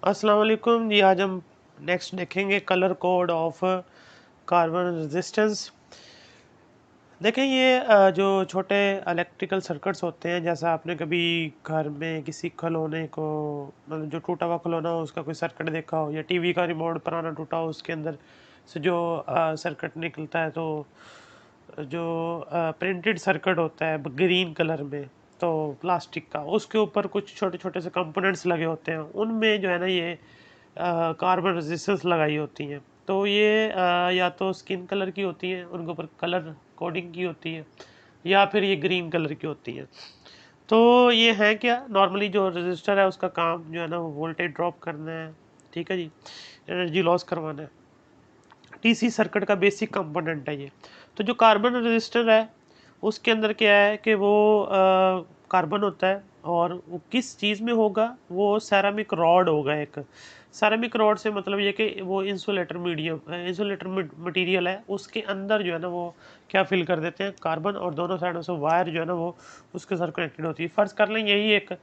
अस्सलाम वालेकुम जी। आज हम नेक्स्ट देखेंगे colour code of carbon resistance. देखें ये जो छोटे इलेक्ट्रिकल सर्किट्स होते हैं, जैसा आपने कभी घर में किसी खिलौने को मतलब जो टूटा हुआ खिलौना हो उसका कोई सर्किट देखा हो, या टीवी का रिमोट पुराना टूटा हो उसके अंदर से जो सर्किट निकलता है, तो जो प्रिंटेड सर्किट होता है ग्रीन कलर में, तो प्लास्टिक का, उसके ऊपर कुछ छोटे छोटे से कंपोनेंट्स लगे होते हैं, उनमें जो है ना ये कार्बन रेजिस्टेंस लगाई होती हैं। तो ये या तो स्किन कलर की होती हैं, उनके ऊपर कलर कोडिंग की होती है, या फिर ये ग्रीन कलर की होती है। तो ये है क्या, नॉर्मली जो रजिस्टर है उसका काम जो है ना वो वोल्टेज ड्रॉप करना है, ठीक है जी, एनर्जी लॉस करवाना है। टीसी सर्किट का बेसिक कंपोनेंट है ये। तो जो कार्बन रजिस्टर है उसके अंदर क्या है कि वो कार्बन होता है, और वो किस चीज़ में होगा, वो सेरामिक रॉड होगा एक। सेरामिक रॉड से मतलब ये कि वो इंसुलेटर मीडियम इंसुलेटर मटेरियल है, उसके अंदर जो है ना वो क्या फिल कर देते हैं, कार्बन, और दोनों साइडों से वायर जो है ना वो उसके साथ कनेक्टेड होती है। फ़र्ज़ कर लें यही एक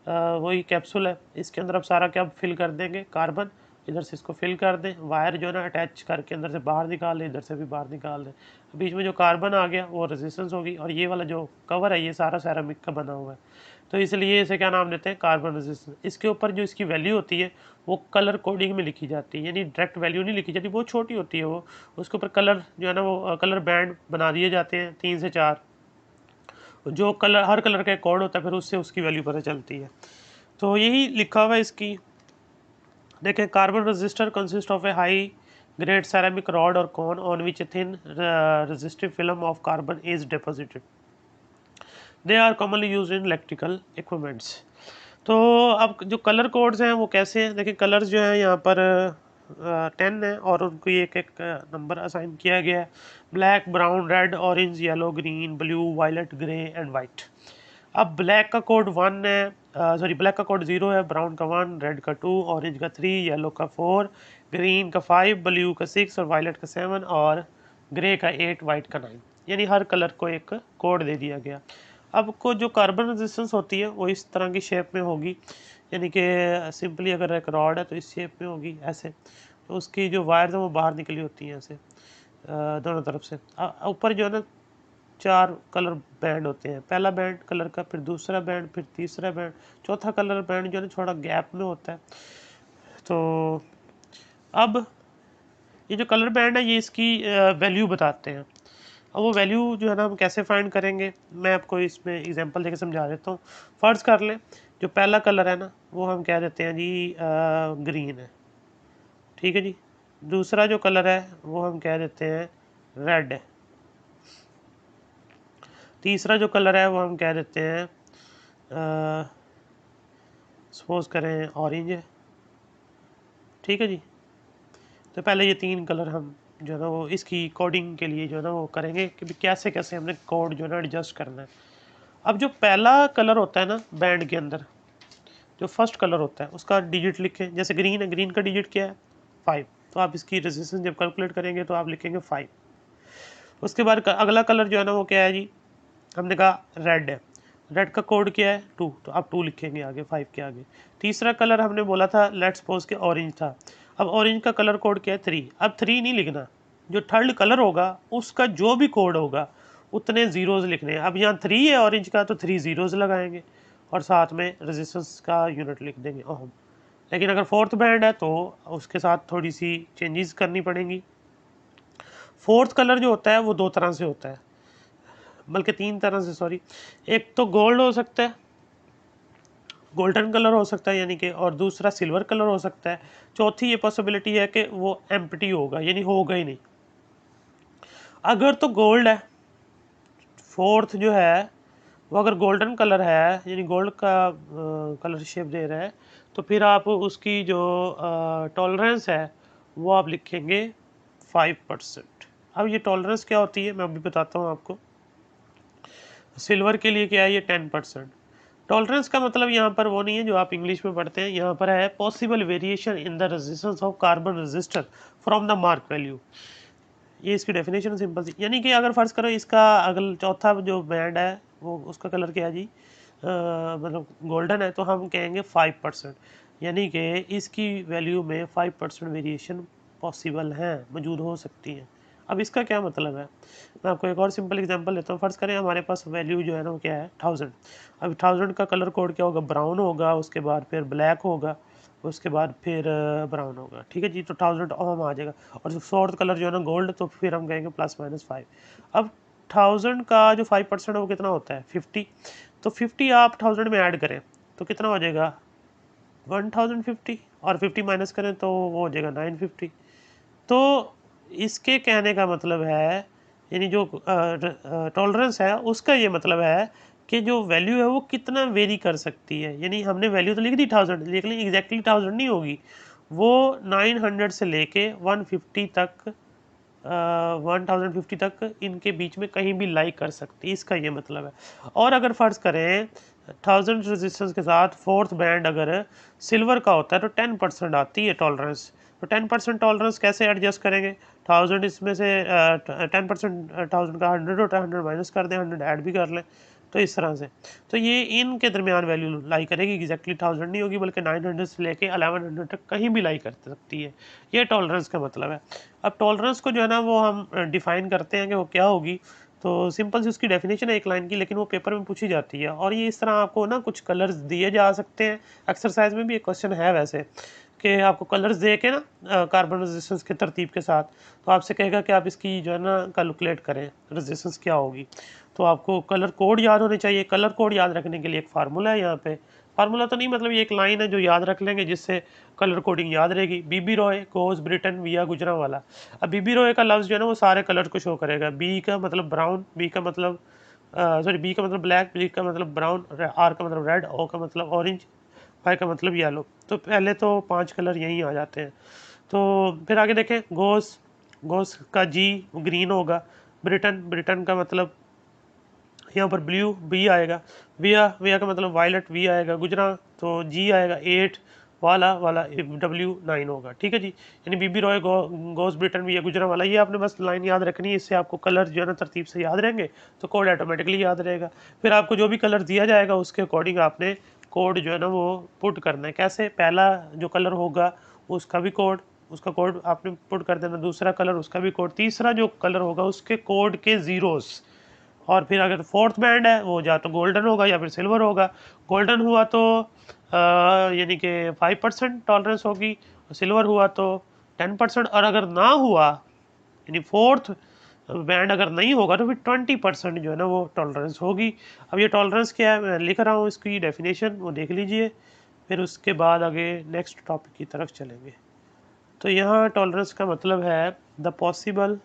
वही कैप्सूल है, इसके अंदर अब सारा क्या फिल कर देंगे, कार्बन, इधर से इसको फिल कर दें, वायर जो है ना अटैच करके अंदर से बाहर निकाल दें, इधर से भी बाहर निकाल दें। बीच में जो कार्बन आ गया वो रेजिस्टेंस होगी, और ये वाला जो कवर है ये सारा सेरामिक का बना हुआ है, तो इसलिए इसे क्या नाम देते हैं, कार्बन रेजिस्टेंस। इसके ऊपर जो इसकी वैल्यू होती है वो कलर कोडिंग में लिखी जाती है, यानी डायरेक्ट वैल्यू नहीं लिखी जाती, बहुत छोटी होती है वो। उसके ऊपर कलर जो है ना वो कलर बैंड बना दिए जाते हैं 3 से 4, जो कलर हर कलर का एक कोड होता है, फिर उससे उसकी वैल्यू पता चलती है। तो यही लिखा हुआ है इसकी। देखें, carbon resistor consist of a high grade ceramic rod or cone on which a thin resistive film of carbon is deposited. They are commonly used in electrical equipments. तो अब जो कलर कोड्स हैं वो कैसे हैं, देखिए कलर्स जो हैं यहाँ पर 10 है, और उनको एक एक नंबर असाइन किया गया है। Black, brown, red, orange, yellow, green, blue, violet, grey and white. अब ब्लैक का कोड 1 है, सॉरी ब्लैक का कोड 0 है, ब्राउन का 1, रेड का 2, ऑरेंज का 3, येलो का 4, ग्रीन का 5, ब्लू का 6 और वायलेट का 7 और ग्रे का 8, वाइट का 9। यानी हर कलर को एक कोड दे दिया गया। अब को जो कार्बन रेजिस्टेंस होती है वो इस तरह की शेप में होगी, यानी कि सिंपली अगर एक रॉड है तो इस शेप में होगी ऐसे, तो उसकी जो वायर्स हैं वो बाहर निकली होती हैं ऐसे दोनों तरफ से। ऊपर जो है ना 4 कलर बैंड होते हैं, पहला बैंड कलर का, फिर दूसरा बैंड, फिर तीसरा बैंड, चौथा कलर बैंड जो है ना थोड़ा गैप में होता है। तो अब ये जो कलर बैंड है ये इसकी वैल्यू बताते हैं। अब वो वैल्यू जो है ना हम कैसे फाइंड करेंगे, मैं आपको इसमें एग्जांपल देके समझा देता हूँ। फ़र्ज़ कर लें जो पहला कलर है ना वो हम कह देते हैं जी ग्रीन है, ठीक है जी। दूसरा जो कलर है वो हम कह देते हैं रेड है। तीसरा जो कलर है वो हम कह देते हैं सपोज करें ऑरेंज है, ठीक है जी। तो पहले ये 3 कलर हम जो है ना वो इसकी कोडिंग के लिए जो है ना वो करेंगे कि भी कैसे कैसे हमने कोड जो है ना एडजस्ट करना है। अब जो पहला कलर होता है ना बैंड के अंदर, जो फर्स्ट कलर होता है उसका डिजिट लिखें। जैसे ग्रीन है, ग्रीन का डिजिट क्या है 5, तो आप इसकी रेजिस्टेंस जब कैलकुलेट करेंगे तो आप लिखेंगे 5। उसके बाद अगला कलर जो है ना वो क्या है जी, हमने कहा रेड है, रेड का कोड क्या है 2, तो आप 2 लिखेंगे आगे 5 के आगे। तीसरा कलर हमने बोला था लेट्स सपोज के ऑरेंज था, अब ऑरेंज का कलर कोड क्या है 3। अब 3 नहीं लिखना, जो थर्ड कलर होगा उसका जो भी कोड होगा उतने ज़ीरोज़ लिखने हैं। अब यहाँ 3 है ऑरेंज का तो 3 ज़ीरोज़ लगाएंगे, और साथ में रेजिस्टेंस का यूनिट लिख देंगे ओम। लेकिन अगर फोर्थ बैंड है तो उसके साथ थोड़ी सी चेंजेस करनी पड़ेंगी। फोर्थ कलर जो होता है वो 2 तरह से होता है, बल्कि 3 तरह से, सॉरी। एक तो गोल्ड हो सकता है, गोल्डन कलर हो सकता है यानी कि, और दूसरा सिल्वर कलर हो सकता है। चौथी ये पॉसिबिलिटी है कि वो एम्प्टी होगा, यानी होगा ही नहीं। अगर तो गोल्ड है, फोर्थ जो है वो अगर गोल्डन कलर है, यानी गोल्ड का कलर शेप दे रहा है, तो फिर आप उसकी जो टॉलरेंस है वो आप लिखेंगे 5%। अब ये टॉलरेंस क्या होती है मैं अभी बताता हूँ आपको। सिल्वर के लिए क्या है ये 10%। टॉलरेंस का मतलब यहाँ पर वो नहीं है जो आप इंग्लिश में पढ़ते हैं, यहाँ पर है possible variation in the resistance of carbon resistor from the mark value. ये इसकी डेफिनेशन सिंपल सी, यानी कि अगर फर्ज करो इसका अगल चौथा जो बैंड है वो उसका कलर क्या है जी मतलब गोल्डन है, तो हम कहेंगे 5%। यानी कि इसकी वैल्यू में 5% वेरिएशन पॉसिबल है, मौजूद हो सकती है। अब इसका क्या मतलब है, मैं आपको एक और सिंपल एग्जांपल लेता हूँ। फ़र्ज़ करें हमारे पास वैल्यू जो है ना वो क्या है 1000। अब 1000 का कलर कोड क्या होगा, ब्राउन होगा, उसके बाद फिर ब्लैक होगा, उसके बाद फिर ब्राउन होगा। ठीक है जी, तो 1000 ओम आ जाएगा। और जो फोर्थ कलर जो है ना गोल्ड, तो फिर हम कहेंगे ±5। अब 1000 का जो 5% है वो कितना होता है 50। तो 50 आप 1000 में ऐड करें तो कितना हो जाएगा 1050, और 50 माइनस करें तो वो हो जाएगा 950। तो इसके कहने का मतलब है, यानी जो टॉलरेंस है उसका ये मतलब है कि जो वैल्यू है वो कितना वेरी कर सकती है। यानी हमने वैल्यू तो लिख दी 1000, लेकिन एग्जैक्टली 1000 नहीं होगी, वो 900 से लेके 150 तक 1050 तक इनके बीच में कहीं भी लाई कर सकती है, इसका ये मतलब है। और अगर फ़र्ज़ करें 1000 रेजिस्टेंस के साथ फोर्थ बैंड अगर सिल्वर का होता है तो 10% आती है टॉलरेंस। तो 10% टॉलरेंस कैसे एडजस्ट करेंगे, 1000 इसमें से 10% 1000 का 100 होता है, 100 माइनस कर दें, 100 ऐड भी कर लें, तो इस तरह से। तो ये इनके दरमियान वैल्यू लाई करेगी, एग्जैक्टली 1000 नहीं होगी, बल्कि 900 से लेके 1100 तक कहीं भी लाई कर सकती है। ये टॉलरेंस का मतलब है। अब टॉलरेंस को जो है ना वो हम डिफ़ाइन करते हैं कि वो क्या होगी। तो सिंपल सी उसकी डेफिनेशन है एक लाइन की, लेकिन वो पेपर में पूछी जाती है। और ये इस तरह आपको ना कुछ कलर्स दिए जा सकते हैं। एक्सरसाइज में भी एक क्वेश्चन है वैसे, कि आपको कलर्स दे के ना कार्बन रेजिस्टेंस के तरतीब के साथ, तो आपसे कहेगा कि आप इसकी जो है ना कैलकुलेट करें रेजिस्टेंस क्या होगी। तो आपको कलर कोड याद होने चाहिए। कलर कोड याद रखने के लिए एक फार्मूला है यहाँ पे। फार्मूला तो नहीं, मतलब ये एक लाइन है जो याद रख लेंगे, जिससे कलर कोडिंग याद रहेगी। बीबी रॉय गोज ब्रिटेन विया गुजरांवाला। अब बीबी रॉय का लफ्ज़ जो है ना वो सारे कलर को शो करेगा। बी का मतलब ब्राउन, बी का मतलब सॉरी बी का मतलब ब्लैक, बी का मतलब ब्राउन, आर का मतलब रेड, ओ का मतलब ऑरेंज, वाई का मतलब येलो। तो पहले तो 5 कलर यहीं आ जाते हैं। तो फिर आगे देखें, गोस, गोस का जी ग्रीन होगा। ब्रिटन, ब्रिटन का मतलब यहाँ पर ब्लू, बी आएगा। विया, विया का मतलब वायलट, वी आएगा। गुजरा तो जी आएगा 8, वाला वाला W 9 होगा। ठीक है जी, यानी बीबी रॉय गोस ब्रिटन विया गुजरा वाला। ये आपने बस लाइन याद रखनी है, इससे आपको कलर जो है ना तरतीब से याद रहेंगे, तो कोड ऑटोमेटिकली याद रहेगा। फिर आपको जो भी कलर दिया जाएगा उसके अकॉर्डिंग आपने कोड जो है ना वो पुट करना है। कैसे, पहला जो कलर होगा उसका भी कोड, उसका कोड आपने पुट कर देना, दूसरा कलर उसका भी कोड, तीसरा जो कलर होगा उसके कोड के ज़ीरोस। और फिर अगर फोर्थ बैंड है वो या तो गोल्डन होगा या फिर सिल्वर होगा। गोल्डन हुआ तो यानी कि 5% टॉलरेंस होगी, सिल्वर हुआ तो 10%, और अगर ना हुआ यानी फोर्थ बैंड अगर नहीं होगा तो फिर 20% जो है ना वो टॉलरेंस होगी। अब ये टॉलरेंस क्या है, मैं लिख रहा हूँ इसकी डेफिनेशन, वो देख लीजिए, फिर उसके बाद आगे नेक्स्ट टॉपिक की तरफ चलेंगे। तो यहाँ टॉलरेंस का मतलब है the possible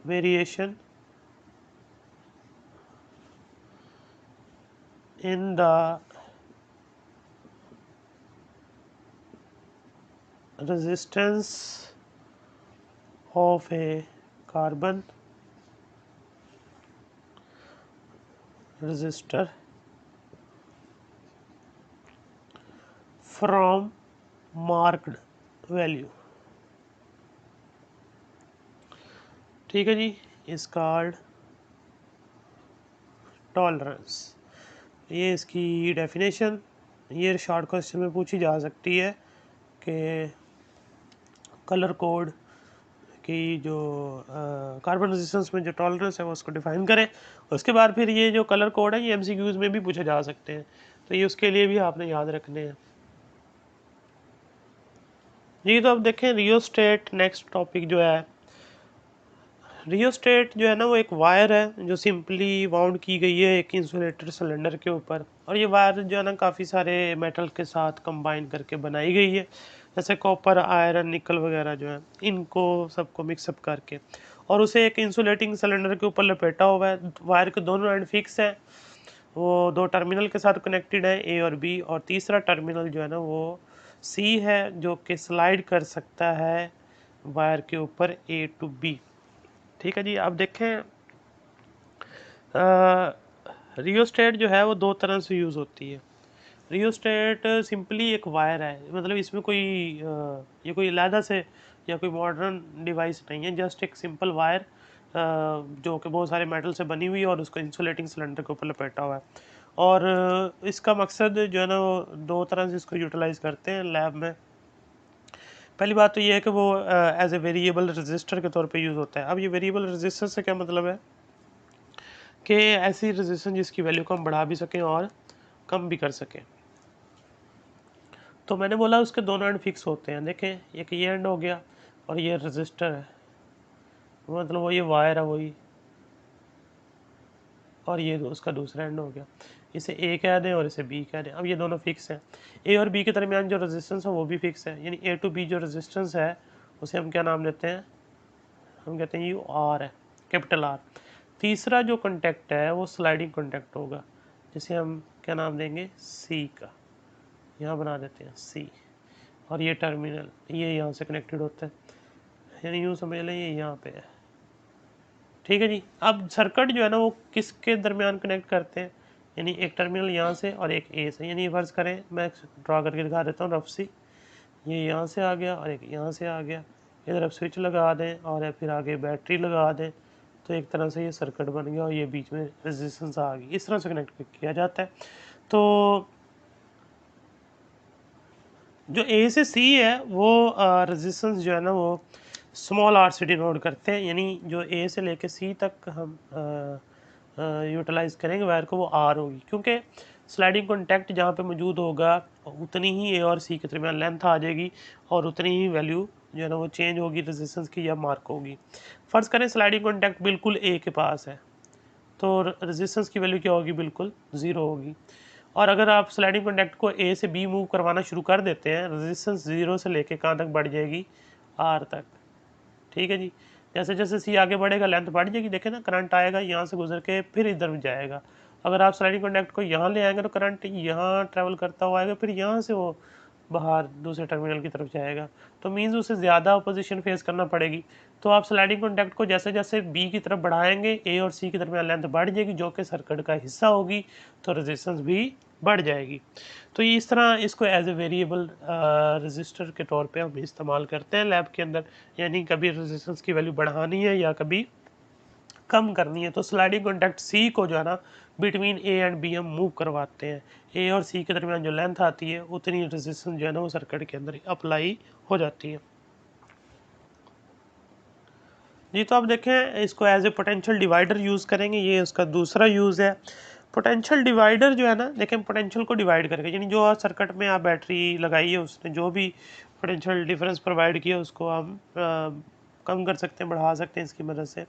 variation in the resistance of a carbon resistor from marked value। ठीक है जी, इस कॉल्ड टॉलरेंस। ये इसकी डेफिनेशन, ये शॉर्ट क्वेश्चन में पूछी जा सकती है कि कलर कोड की जो कार्बन रेजिस्टेंस में जो टॉलरेंस है वो उसको डिफाइन करें। उसके बाद फिर ये जो कलर कोड है ये MCQs में भी पूछे जा सकते हैं, तो ये उसके लिए भी आपने याद रखने हैं जी। तो अब देखें रियोस्टेट, नेक्स्ट टॉपिक जो है। रियोस्टेट जो है ना वो एक वायर है जो सिंपली वाउंड की गई है एक इंसुलेटर सिलेंडर के ऊपर। और ये वायर जो है ना काफ़ी सारे मेटल के साथ कंबाइन करके बनाई गई है, जैसे कॉपर, आयरन, निकल वगैरह जो है, इनको सबको मिक्सअप करके, और उसे एक इंसुलेटिंग सिलेंडर के ऊपर लपेटा हुआ है। वायर के दोनों एंड फिक्स हैं, वो दो टर्मिनल के साथ कनेक्टेड है, ए और बी, और तीसरा टर्मिनल जो है ना वो सी है, जो कि स्लाइड कर सकता है वायर के ऊपर A to B। ठीक है जी, आप देखें रियोस्टेट जो है वो दो तरह से यूज़ होती है। रियोस्टेट सिंपली एक वायर है, मतलब इसमें कोई ये कोई अलहदा से या कोई मॉडर्न डिवाइस नहीं है, जस्ट एक सिंपल वायर जो कि बहुत सारे मेटल से बनी हुई है और उसको इंसुलेटिंग सिलेंडर के ऊपर लपेटा हुआ है। और इसका मकसद जो है ना वो दो तरह से इसको यूटिलाइज़ करते हैं लैब में। पहली बात तो ये है कि वो एज ए वेरिएबल रजिस्टर के तौर पे यूज़ होता है। अब ये वेरिएबल रजिस्टर से क्या मतलब है कि ऐसी रजिस्टेंस जिसकी वैल्यू को हम बढ़ा भी सकें और कम भी कर सकें। तो मैंने बोला उसके दोनों एंड फिक्स होते हैं। देखें, एक ये एंड हो गया और ये रजिस्टर है, मतलब वो ये वायर है वही, और ये उसका दूसरा एंड हो गया। इसे ए कह दें और इसे बी कह दें। अब ये दोनों फिक्स हैं। ए और बी के दरमियान जो रेजिस्टेंस है वो भी फिक्स है, यानी ए टू बी जो रेजिस्टेंस है उसे हम क्या नाम देते हैं, हम कहते हैं ये आर है, कैपिटल आर। तीसरा जो कॉन्टैक्ट है वो स्लाइडिंग कॉन्टैक्ट होगा, जिसे हम क्या नाम देंगे, सी का, यहाँ बना देते हैं सी। और ये टर्मिनल ये यहाँ से कनेक्टेड होता है, यानी यूँ समझ लें ये यहाँ पे है। ठीक है जी। अब सर्किट जो है ना वो किसके दरमियान कनेक्ट करते हैं, यानी एक टर्मिनल यहाँ से और एक ए से। यानी फर्ज करें, मैं ड्रा करके दिखा देता हूँ रफ सी, ये यहाँ से आ गया और एक यहाँ से आ गया। इधर आप स्विच लगा दें और फिर आगे बैटरी लगा दें, तो एक तरह से ये सर्किट बन गया और ये बीच में रेजिस्टेंस आ गई। इस तरह से कनेक्ट किया जाता है। तो जो ए से सी है वो रेजिस्टेंस जो है ना वो स्मॉल आर से डिनोट करते हैं, यानी जो ए से लेके सी तक हम यूटिलाइज करेंगे वायर को वो आर होगी, क्योंकि स्लाइडिंग कॉन्टैक्ट जहाँ पे मौजूद होगा उतनी ही ए और सी के दरमियान लेंथ आ जाएगी और उतनी ही वैल्यू जो है ना वो चेंज होगी रेजिस्टेंस की या मार्क होगी। फ़र्ज़ करें स्लाइडिंग कॉन्टैक्ट बिल्कुल ए के पास है, तो रेजिस्टेंस की वैल्यू क्या होगी, बिल्कुल ज़ीरो होगी। और अगर आप स्लाइडिंग कॉन्टैक्ट को ए से बी मूव करवाना शुरू कर देते हैं, रेजिस्टेंस ज़ीरो से लेके कहाँ तक बढ़ जाएगी, आर तक। ठीक है जी। जैसे जैसे सी आगे बढ़ेगा लेंथ बढ़ जाएगी। देखें ना, करंट आएगा यहाँ से गुजर के फिर इधर जाएगा। अगर आप स्लाइडिंग कॉन्टैक्ट को यहाँ ले आएंगे तो करंट यहाँ ट्रैवल करता हुआ आएगा, फिर यहाँ से वो बाहर दूसरे टर्मिनल की तरफ जाएगा। तो मीन्स उसे ज़्यादा अपोजिशन फेस करना पड़ेगी। तो आप स्लाइडिंग कॉन्टैक्ट को जैसे जैसे बी की तरफ बढ़ाएंगे ए और सी के दरमियान लेंथ बढ़ जाएगी, जो कि सर्किट का हिस्सा होगी, तो रेजिस्टेंस भी बढ़ जाएगी। तो ये इस तरह इसको एज ए वेरिएबल रजिस्टर के तौर पे हम इस्तेमाल करते हैं लैब के अंदर, यानी कभी रेजिस्टेंस की वैल्यू बढ़ानी है या कभी कम करनी है। तो स्लाइडिंग कॉन्टैक्ट सी को जो है ना बिटवीन ए एंड बी हम मूव करवाते हैं। ए और सी के दरमियान जो लेंथ आती है उतनी रेजिस्टेंस जो है ना वो सर्किट के अंदर अप्लाई हो जाती है जी। तो आप देखें, इसको as a potential divider use करेंगे, ये उसका दूसरा यूज़ है। पोटेंशियल डिवाइडर जो है ना, देखें पोटेंशियल को डिवाइड करके, यानी जो सर्किट में आप बैटरी लगाई है उसने जो भी पोटेंशियल डिफरेंस प्रोवाइड किया उसको हम कम कर सकते हैं, बढ़ा सकते हैं इसकी मदद से।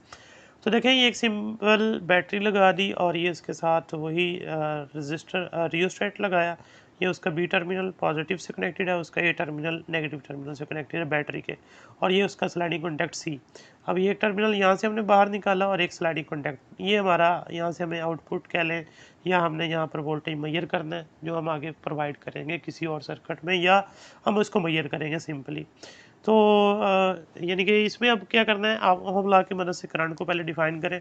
तो देखें, ये एक सिंपल बैटरी लगा दी और ये इसके साथ वही रजिस्टर रियोस्टेट लगाया। ये उसका बी टर्मिनल पॉजिटिव से कनेक्टेड है, उसका ए टर्मिनल नेगेटिव टर्मिनल से कनेक्टेड है बैटरी के, और ये उसका स्लाइडिंग कॉन्टैक्ट सी। अब ये एक टर्मिनल यहाँ से हमने बाहर निकाला और एक स्लाइडिंग कॉन्टैक्ट, ये हमारा यहाँ से हमें आउटपुट कह लें, या हमने यहाँ पर वोल्टेज मेजर करना है जो हम आगे प्रोवाइड करेंगे किसी और सर्किट में, या हम उसको मेजर करेंगे सिंपली। तो यानी कि इसमें अब क्या करना है, आप ओहम लॉ की मदद से करंट को पहले डिफाइन करें।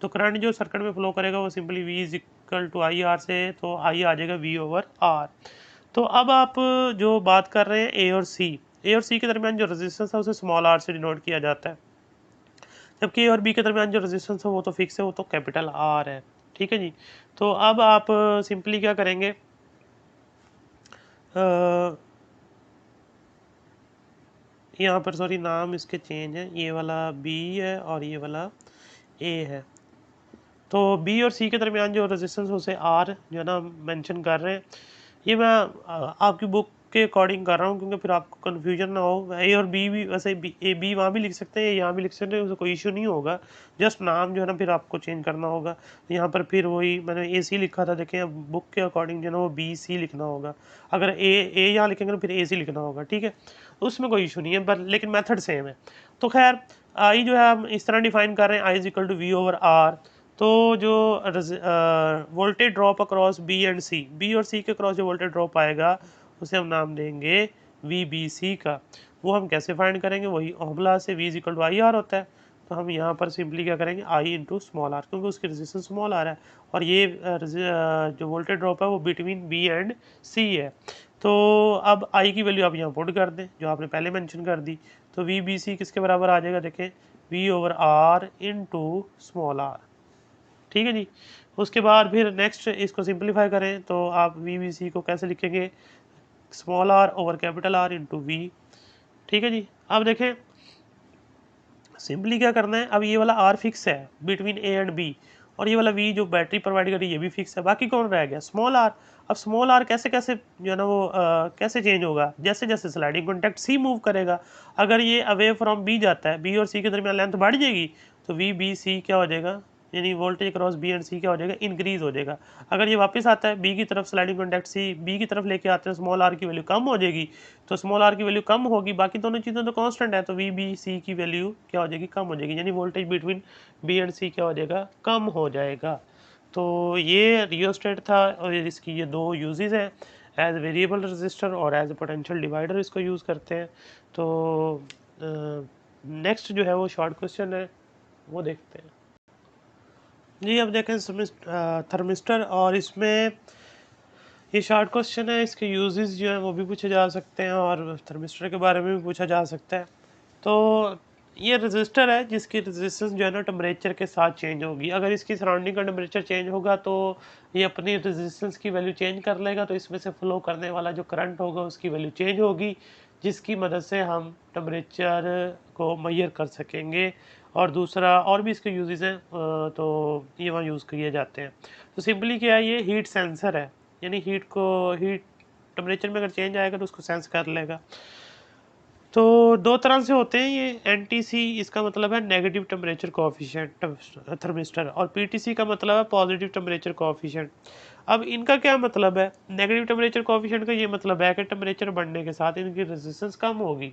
तो करंट जो सर्किट में फ्लो करेगा वो simply V is equal to I R से, तो आई आ जाएगा V ओवर आर। तो अब आप जो बात कर रहे हैं ए और सी के दरमियान जो रेजिस्टेंस है उसे स्मॉल आर से डिनोट किया जाता है, जबकि ए और बी के दरमियान जो रेजिस्टेंस है वो तो फिक्स है, वो तो कैपिटल आर है। ठीक है जी। तो अब आप सिंपली क्या करेंगे, यहाँ पर सॉरी नाम इसके चेंज है, ये वाला बी है और ये वाला ए है। तो बी और सी के दरमियान जो रेजिस्टेंस उसे आर जो है ना मेंशन कर रहे हैं। ये मैं आपकी बुक के अकॉर्डिंग कर रहा हूँ, क्योंकि फिर आपको कन्फ्यूजन ना हो। ए और बी भी वैसे बी वहाँ भी लिख सकते हैं, यहाँ भी लिख सकते हैं, उससे कोई इशू नहीं होगा। जस्ट नाम जो है ना फिर आपको चेंज करना होगा। यहाँ पर फिर वही मैंने ए सी लिखा था, देखें अब बुक के अकॉर्डिंग जो है ना वो बी सी लिखना होगा। अगर ए यहाँ लिखेंगे तो फिर ए सी लिखना होगा। ठीक है, उसमें कोई इशू नहीं है, पर लेकिन मेथड सेम है। तो खैर आई जो है हम इस तरह डिफाइन कर रहे हैं, I is equal to V over R. तो जो voltage drop across B and C, B और सी के क्रॉस जो वोल्टेज ड्रॉप आएगा उसे हम नाम देंगे वी बी सी का। वो हम कैसे फाइंड करेंगे, वही ओहम लॉ से, V is equal to I R होता है। तो हम यहाँ पर सिंपली क्या करेंगे, आई इंटू स्मॉल आर, क्योंकि उसकी रेजिस्टेंस स्मॉल आर है और ये जो वोल्टेज ड्रॉप है वो बिटवीन बी एंड सी है। तो अब आई की वैल्यू आप यहाँ पुट कर दें जो आपने पहले मेंशन कर दी। तो वी बी सी किसके बराबर आ जाएगा, देखें V over R into small R. ठीक है जी। उसके बाद फिर नेक्स्ट इसको सिंप्लीफाई करें तो आप VBC को कैसे लिखेंगे, small r over capital R into V। ठीक है जी। अब देखें सिंपली क्या करना है, अब ये वाला R फिक्स है बिटवीन A एंड B, और ये वाला V जो बैटरी प्रोवाइड कर रही है ये भी फिक्स है, बाकी कौन रह गया, स्मॉल r। अब स्मॉल r कैसे कैसे जो है ना वो कैसे चेंज होगा, जैसे जैसे स्लाइडिंग कॉन्टैक्ट C मूव करेगा, अगर ये अवे फ्रॉम B जाता है, B और C के दरमियान लेंथ बढ़ जाएगी तो VBC क्या हो जाएगा, यानी voltage cross B and C क्या हो जाएगा, इंक्रीज हो जाएगा। अगर ये वापस आता है B की तरफ, स्लाइडिंग कॉन्टैक्ट C B की तरफ लेके आते हैं, स्मॉल r की वैल्यू कम हो जाएगी, तो स्मॉल r की वैल्यू कम होगी, बाकी दोनों चीज़ें तो कांस्टेंट है, तो VBC की वैल्यू क्या हो जाएगी, कम हो जाएगी, यानी voltage between B and C क्या हो जाएगा, कम हो जाएगा। तो ये रियोस्टेट था और इसकी ये दो यूजेस हैं, एज वेरिएबल रजिस्टर और एज पोटेंशियल डिवाइडर इसको यूज़ करते हैं। तो नेक्स्ट जो है वो शॉर्ट क्वेश्चन है, वो देखते हैं जी। अब देखें थर्मिस्टर, और इसमें ये शॉर्ट क्वेश्चन है, इसके यूजेस जो है वो भी पूछे जा सकते हैं और थर्मिस्टर के बारे में भी पूछा जा सकता है। तो ये रजिस्टर है जिसकी रेजिस्टेंस जो है ना टेम्परेचर के साथ चेंज होगी, अगर इसकी सराउंडिंग का टेम्परेचर चेंज होगा तो ये अपनी रेजिस्टेंस की वैल्यू चेंज कर लेगा, तो इसमें से फ्लो करने वाला जो करंट होगा उसकी वैल्यू चेंज होगी, जिसकी मदद से हम टेम्परेचर को मेजर कर सकेंगे। और दूसरा और भी इसके यूजेस हैं, तो ये वहाँ यूज़ किए जाते हैं। तो सिंपली क्या है, ये हीट सेंसर है, यानी हीट टेम्परेचर में अगर चेंज आएगा तो उसको सेंस कर लेगा। तो दो तरह से होते हैं ये, NTC इसका मतलब है नेगेटिव टेम्परेचर कोएफिशिएंट थर्मिस्टर, और PTC का मतलब है पॉजिटिव टेम्परेचर कोएफिशिएंट। अब इनका क्या मतलब है, नेगेटिव टेम्परेचर कोएफिशिएंट का ये मतलब है कि टेम्परेचर बढ़ने के साथ इनकी रेजिस्टेंस कम होगी,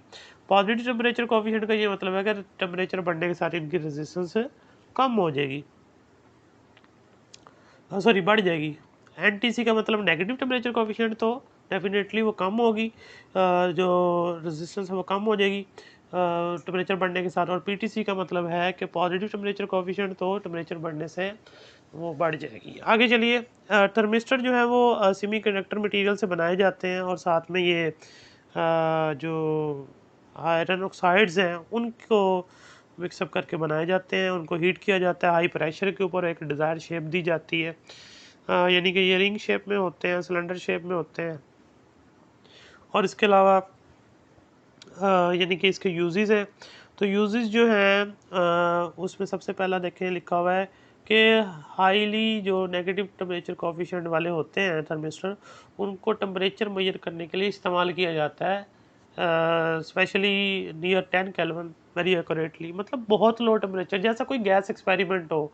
पॉजिटिव टेम्परेचर कोएफिशिएंट का ये मतलब है कि टेम्परेचर बढ़ने के साथ इनकी रेजिस्टेंस कम हो जाएगी, सॉरी बढ़ जाएगी। NTC का मतलब नेगेटिव टेम्परेचर कोएफिशिएंट, तो डेफिनेटली वो कम होगी, जो रेजिस्टेंस है वो कम हो जाएगी टेम्परेचर बढ़ने के साथ। और PTC का मतलब है कि पॉजिटिव टेम्परेचर कोएफिशिएंट, तो टेम्परेचर बढ़ने से वो बढ़ जाएगी। आगे चलिए, थर्मिस्टर जो है वो सेमीकंडक्टर मटेरियल से बनाए जाते हैं, और साथ में ये जो आयरन ऑक्साइड्स हैं उनको मिक्सअप करके बनाए जाते हैं, उनको हीट किया जाता है हाई प्रेशर के ऊपर, एक डिज़ायर शेप दी जाती है, यानी कि ये रिंग शेप में होते हैं, सिलेंडर शेप में होते हैं। और इसके अलावा यानी कि इसके यूजेस हैं, तो यूजेस जो हैं उसमें सबसे पहला देखें लिखा हुआ है कि हाईली जो नेगेटिव टेम्परेचर कोएफिशिएंट वाले होते हैं थर्मिस्टर, उनको टेम्परेचर मेजर करने के लिए इस्तेमाल किया जाता है, specially near 10 kelvin very accurately, मतलब बहुत लो टेम्परेचर, जैसा कोई गैस एक्सपेरिमेंट हो।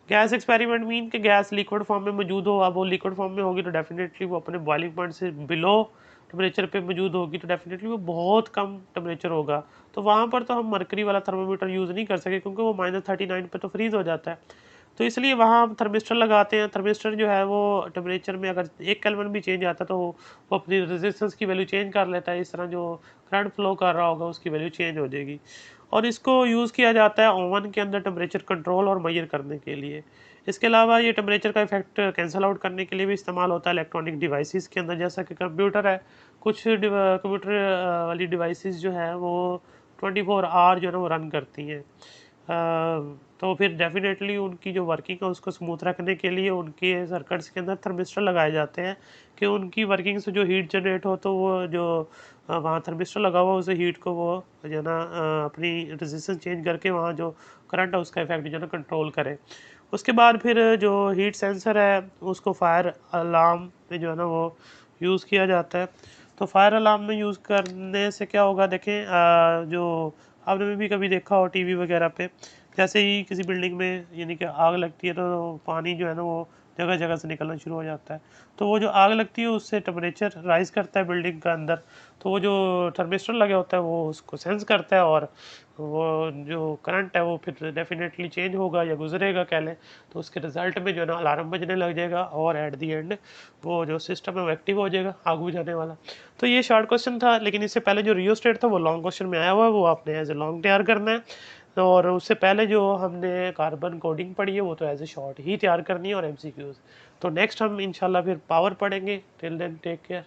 गैस एक्सपेरिमेंट मीन कि गैस लिक्विड फॉर्म में मौजूद हो, अब वो लिक्विड फॉर्म में होगी तो डेफिनेटली वो अपने बॉइलिंग पॉइंट से बिलो टेम्परेचर पे मौजूद होगी, तो डेफिनेटली वो बहुत कम टेम्परेचर होगा, तो वहाँ पर तो हम मरकरी वाला थर्मामीटर यूज़ नहीं कर सके, क्योंकि वो -39 पे तो फ्रीज़ हो जाता है। तो इसलिए वहाँ हम थर्मिस्टर लगाते हैं। थर्मिस्टर जो है वो टेम्परेचर में अगर 1 केल्विन भी चेंज आता है तो वो अपनी रेजिस्टेंस की वैल्यू चेंज कर लेता है, इस तरह जो करंट फ्लो कर रहा होगा उसकी वैल्यू चेंज हो जाएगी। और इसको यूज़ किया जाता है ओवन के अंदर टेम्परेचर कंट्रोल और मेजर करने के लिए। इसके अलावा ये टेम्परेचर का इफेक्ट कैंसल आउट करने के लिए भी इस्तेमाल होता है इलेक्ट्रॉनिक डिवाइसेस के अंदर, जैसा कि कंप्यूटर है। कुछ कंप्यूटर वाली डिवाइसेस जो है वो 24 आवर जो है ना वो रन करती हैं, तो फिर डेफिनेटली उनकी जो वर्किंग है उसको स्मूथ रखने के लिए उनके सर्किट्स के अंदर थर्मिस्टर लगाए जाते हैं, कि उनकी वर्किंग से जो हीट जनरेट हो तो वो जो वहाँ थर्मिस्टर लगा हुआ उस हीट को वो जो है ना अपनी रेजिस्टेंस चेंज करके वहाँ जो करंट है उसका इफेक्ट जो है ना कंट्रोल करे। उसके बाद फिर जो हीट सेंसर है उसको फायर अलार्म में जो है ना वो यूज़ किया जाता है। तो फायर अलार्म में यूज़ करने से क्या होगा, देखें जो आपने भी कभी देखा हो टीवी वगैरह पे, जैसे ही किसी बिल्डिंग में यानी कि आग लगती है तो पानी जो है ना वो जगह जगह से निकलना शुरू हो जाता है, तो वो जो आग लगती है उससे टेम्परेचर राइज़ करता है बिल्डिंग का अंदर, तो वो जो थर्मिस्टर लगा होता है वो उसको सेंस करता है, और वो जो करंट है वो फिर डेफिनेटली चेंज होगा या गुजरेगा कह लें, तो उसके रिजल्ट में जो है ना अलार्म बजने लग जाएगा, और एट दी एंड वो जो सिस्टम है वो एक्टिव हो जाएगा आग बुझाने वाला। तो ये शॉर्ट क्वेश्चन था, लेकिन इससे पहले जो रियोस्टेट था वो लॉन्ग क्वेश्चन में आया हुआ है, वो आपने एज ए लॉन्ग तैयार करना है, और उससे पहले जो हमने कार्बन कोडिंग पढ़ी है वो तो एज ए शॉर्ट ही तैयार करनी है और MCQs। तो नेक्स्ट हम इंशाल्लाह फिर पावर पढ़ेंगे। Till then take care.